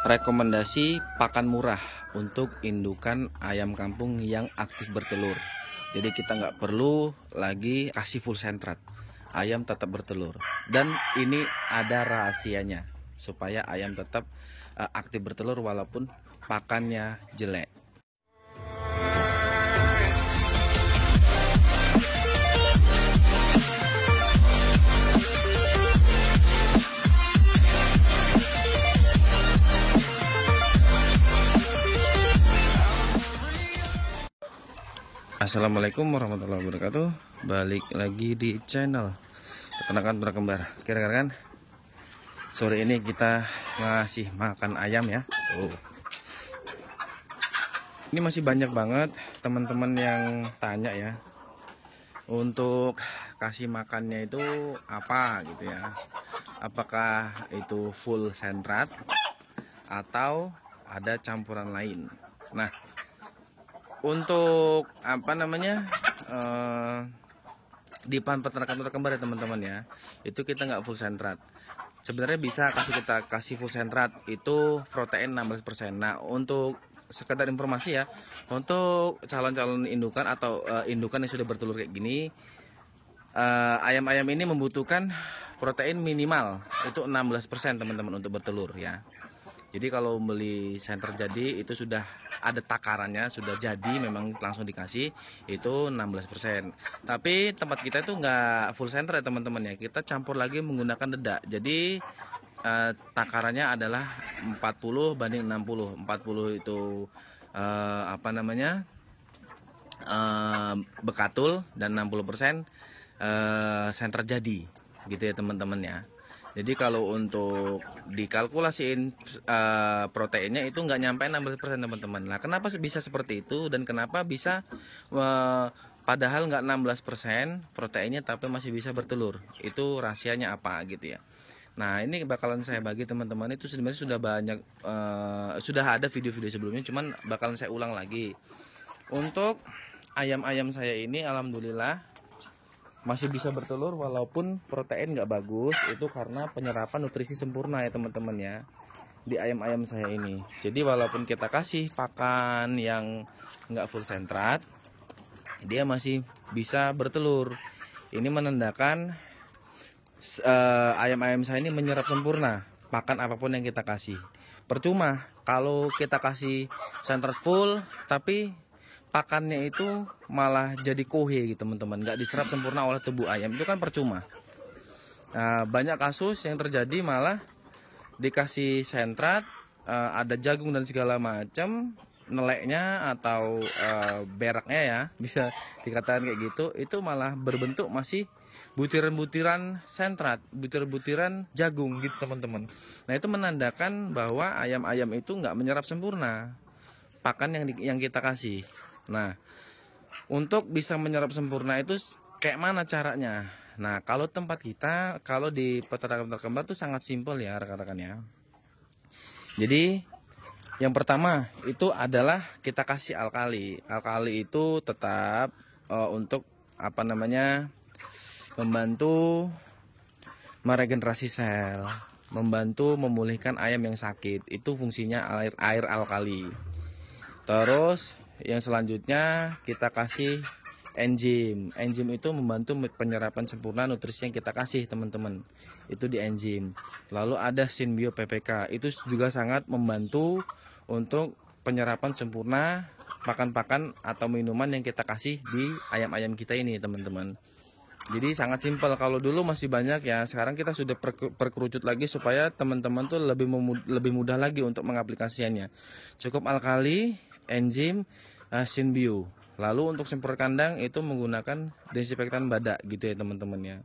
Rekomendasi pakan murah untuk indukan ayam kampung yang aktif bertelur. Jadi kita nggak perlu lagi kasih full sentrat, ayam tetap bertelur. Dan ini ada rahasianya supaya ayam tetap aktif bertelur walaupun pakannya jelek. Assalamualaikum warahmatullahi wabarakatuh. Balik lagi di channel Peternakan Ternak Kembar. Kira-kira kan sore ini kita ngasih makan ayam ya. Ini masih banyak banget teman-teman yang tanya ya, untuk kasih makannya itu apa gitu ya. Apakah itu full sentrat atau ada campuran lain. Nah, untuk di pakan peternakan kembar ya teman-teman ya, itu kita nggak full sentrat. Sebenarnya bisa kita kasih full sentrat, itu protein 16%. Nah, untuk sekedar informasi ya, untuk calon-calon indukan atau indukan yang sudah bertelur kayak gini, ayam-ayam ini membutuhkan protein minimal itu 16% teman-teman untuk bertelur ya. Jadi kalau beli senter jadi itu sudah ada takarannya, sudah jadi memang langsung dikasih itu 16%. Tapi tempat kita itu nggak full senter ya teman-teman ya. Kita campur lagi menggunakan dedak. Jadi takarannya adalah 40 banding 60. 40 itu bekatul dan 60% senter jadi gitu ya teman-teman ya. Jadi kalau untuk dikalkulasiin proteinnya itu nggak nyampe 16% teman-teman. Nah, kenapa bisa seperti itu dan kenapa bisa padahal nggak 16% proteinnya tapi masih bisa bertelur? Itu rahasianya apa gitu ya. Nah, ini bakalan saya bagi teman-teman, itu sebenarnya sudah banyak sudah ada video-video sebelumnya, cuman bakalan saya ulang lagi. Untuk ayam-ayam saya ini alhamdulillah masih bisa bertelur walaupun protein nggak bagus, itu karena penyerapan nutrisi sempurna ya teman-teman ya di ayam-ayam saya ini. Jadi walaupun kita kasih pakan yang nggak full sentrat, dia masih bisa bertelur. Ini menandakan ayam-ayam saya ini menyerap sempurna pakan apapun yang kita kasih. Percuma kalau kita kasih sentrat full tapi pakannya itu malah jadi kohe gitu teman-teman, nggak diserap sempurna oleh tubuh ayam, itu kan percuma. Nah, banyak kasus yang terjadi malah dikasih sentrat, ada jagung dan segala macam, neleknya atau beraknya ya bisa dikatakan kayak gitu, itu malah berbentuk masih butiran-butiran sentrat, butiran-butiran jagung gitu teman-teman. Nah, itu menandakan bahwa ayam-ayam itu nggak menyerap sempurna pakan yang kita kasih. Nah, untuk bisa menyerap sempurna itu kayak mana caranya? Nah, kalau tempat kita, kalau di peternakan kembar itu sangat simpel ya rekan-rekan ya. Jadi yang pertama itu adalah kita kasih alkali. Alkali itu tetap untuk membantu meregenerasi sel, membantu memulihkan ayam yang sakit. Itu fungsinya air alkali. Terus yang selanjutnya kita kasih enzim. Enzim itu membantu penyerapan sempurna nutrisi yang kita kasih teman-teman. Itu di enzim. Lalu ada Synbio PPK. Itu juga sangat membantu untuk penyerapan sempurna pakan-pakan atau minuman yang kita kasih di ayam-ayam kita ini teman-teman. Jadi sangat simpel. Kalau dulu masih banyak ya, sekarang kita sudah perkerucut lagi supaya teman-teman tuh lebih mudah lagi untuk mengaplikasikannya. Cukup alkali, enzim, Synbio. Lalu untuk semprot kandang itu menggunakan desinfektan badak gitu ya teman-teman ya.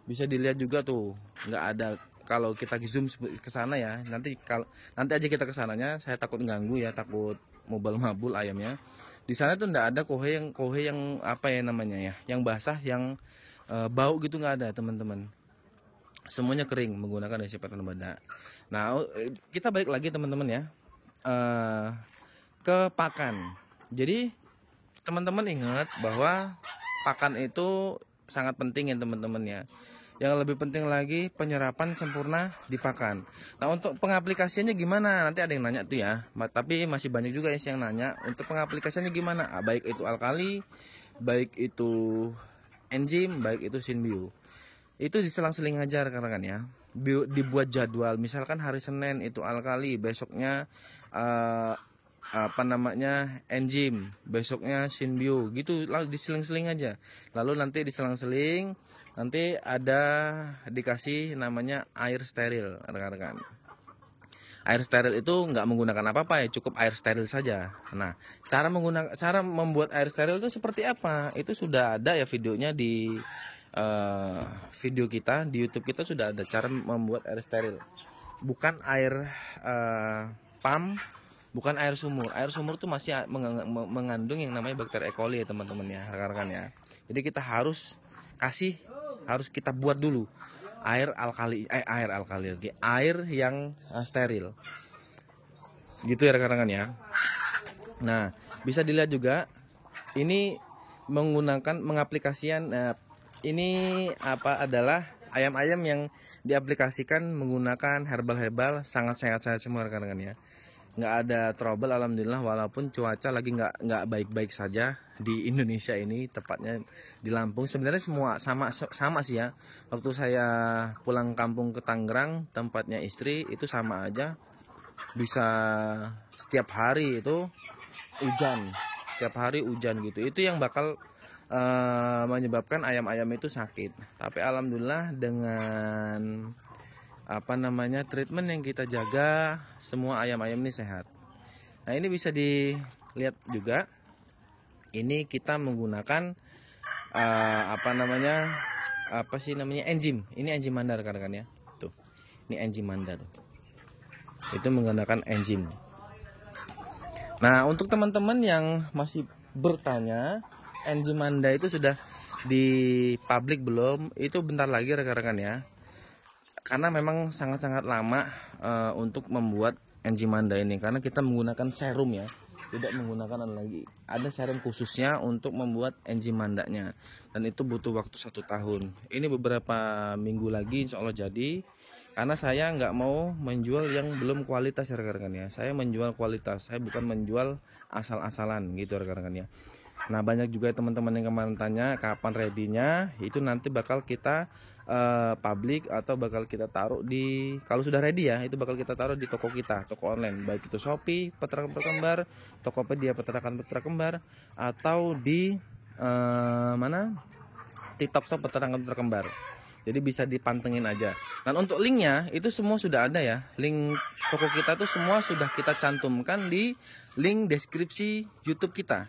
Bisa dilihat juga tuh, nggak ada, kalau kita zoom ke sana ya, nanti aja kita ke sananya, saya takut ganggu ya, takut mabul ayamnya. Di sana tuh nggak ada kohe yang yang basah, yang bau gitu, nggak ada teman-teman. Semuanya kering menggunakan desinfektan badak. Nah, kita balik lagi teman-teman ya ke pakan. Jadi teman-teman ingat bahwa pakan itu sangat penting ya teman-teman ya. Yang lebih penting lagi penyerapan sempurna di pakan. Nah, untuk pengaplikasiannya gimana? Nanti ada yang nanya tuh ya. Tapi masih banyak juga yang nanya untuk pengaplikasiannya gimana. Baik itu alkali, baik itu enzim, baik itu Synbio. Itu diselang-seling aja rekan-rekan ya. Dibuat jadwal. Misalkan hari Senin itu alkali, besoknya enzim, besoknya Synbio gitu, lalu diseling-seling aja. Lalu nanti diselang-seling, nanti ada dikasih namanya air steril rekan-rekan. Air steril itu nggak menggunakan apa-apa ya, cukup air steril saja. Nah, cara membuat air steril itu seperti apa? Itu sudah ada ya videonya di video kita di YouTube kita, sudah ada cara membuat air steril. Bukan air pump, bukan air sumur. Air sumur itu masih mengandung yang namanya bakteri E. coli ya teman-teman ya, rekan-rekan ya. Jadi kita harus kita buat dulu air yang steril. Gitu ya rekan-rekan ya. Nah, bisa dilihat juga ini mengaplikasikan ini adalah ayam-ayam yang diaplikasikan menggunakan herbal sangat sehat semua rekan-rekan ya. Nggak ada trouble alhamdulillah, walaupun cuaca lagi nggak baik-baik saja di Indonesia ini, tepatnya di Lampung. Sebenarnya semua sama sih ya. Waktu saya pulang kampung ke Tangerang, tempatnya istri, itu sama aja, bisa setiap hari itu hujan gitu. Itu yang bakal menyebabkan ayam-ayam itu sakit. Tapi alhamdulillah dengan treatment yang kita jaga, semua ayam-ayam ini sehat. Nah, ini bisa dilihat juga, ini kita menggunakan enzim. Ini enzim manda rekan-rekan ya. Tuh, ini enzim manda tuh. Itu menggunakan enzim. Nah, untuk teman-teman yang masih bertanya, enzim manda itu sudah di publik belum? Itu bentar lagi rekan-rekan ya. Karena memang sangat-sangat lama untuk membuat enzim manda ini, karena kita menggunakan serum ya, tidak menggunakan lagi. Ada serum khususnya untuk membuat enzim mandanya, dan itu butuh waktu 1 tahun. Ini beberapa minggu lagi insya Allah jadi, karena saya nggak mau menjual yang belum kualitas ya rekan-rekan ya. Saya menjual kualitas, saya bukan menjual asal-asalan gitu rekan-rekan ya. Nah, banyak juga teman-teman yang kemarin tanya kapan ready-nya. Itu nanti bakal kita publik atau bakal kita taruh kalau sudah ready ya, itu bakal kita taruh di toko kita, toko online, baik itu Shopee peternak kembar, Tokopedia peternakan kembar, atau di TikTok Shop peternakan kembar. Jadi bisa dipantengin aja. Dan untuk linknya itu semua sudah ada ya. Link toko kita tuh semua sudah kita cantumkan di link deskripsi YouTube kita.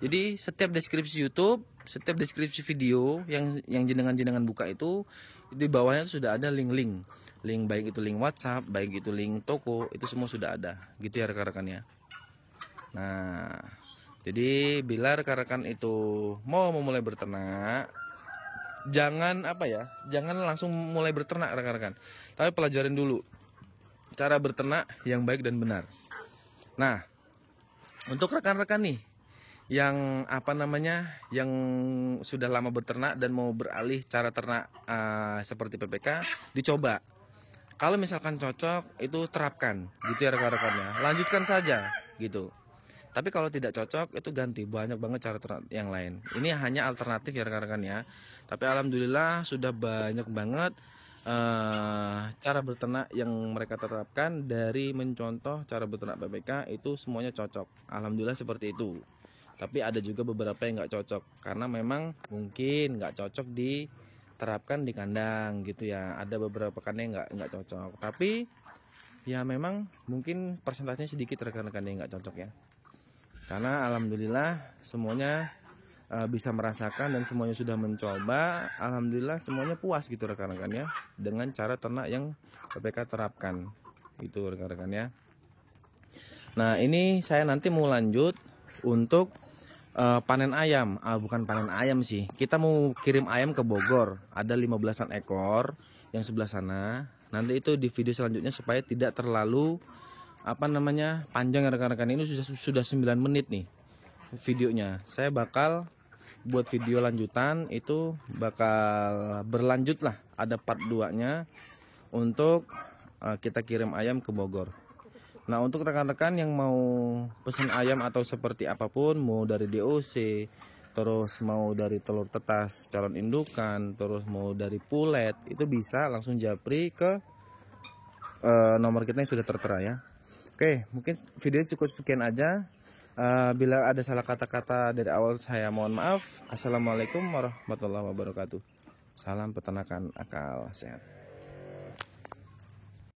Jadi setiap deskripsi YouTube, setiap deskripsi video yang jenengan buka itu, di bawahnya sudah ada link baik itu link WhatsApp, baik itu link toko, itu semua sudah ada. Gitu ya rekan-rekan ya. Nah, jadi bila rekan-rekan itu mau memulai berternak, jangan langsung mulai berternak rekan-rekan. Tapi pelajarin dulu cara berternak yang baik dan benar. Nah, untuk rekan-rekan nih yang yang sudah lama berternak dan mau beralih cara ternak seperti PPK, dicoba. Kalau misalkan cocok, itu terapkan gitu ya rekan-rekannya, lanjutkan saja gitu. Tapi kalau tidak cocok, itu ganti. Banyak banget cara ternak yang lain. Ini hanya alternatif ya rekan-rekan ya. Tapi alhamdulillah sudah banyak banget cara berternak yang mereka terapkan. Dari mencontoh cara berternak PPK itu semuanya cocok. Alhamdulillah seperti itu. Tapi ada juga beberapa yang nggak cocok, karena memang mungkin nggak cocok diterapkan di kandang gitu ya. Ada beberapa kandang yang nggak cocok. Tapi ya memang mungkin persentasenya sedikit rekan-rekan yang nggak cocok ya. Karena alhamdulillah semuanya bisa merasakan dan semuanya sudah mencoba. Alhamdulillah semuanya puas gitu rekan-rekan ya, dengan cara ternak yang PPK terapkan itu rekan-rekan ya. Nah, ini saya nanti mau lanjut untuk panen ayam. Bukan panen ayam sih, kita mau kirim ayam ke Bogor, ada 15-an ekor yang sebelah sana. Nanti itu di video selanjutnya, supaya tidak terlalu panjang rekan-rekan. Ini sudah 9 menit nih videonya. Saya bakal buat video lanjutan itu bakal berlanjut lah, ada part 2-nya untuk kita kirim ayam ke Bogor. Nah, untuk rekan-rekan yang mau pesan ayam atau seperti apapun, mau dari DOC, terus mau dari telur tetas calon indukan, terus mau dari pulet, itu bisa langsung japri ke nomor kita yang sudah tertera ya. Oke, mungkin video cukup sekian aja. Bila ada salah kata-kata dari awal, saya mohon maaf. Assalamualaikum warahmatullahi wabarakatuh. Salam peternakan akal sehat.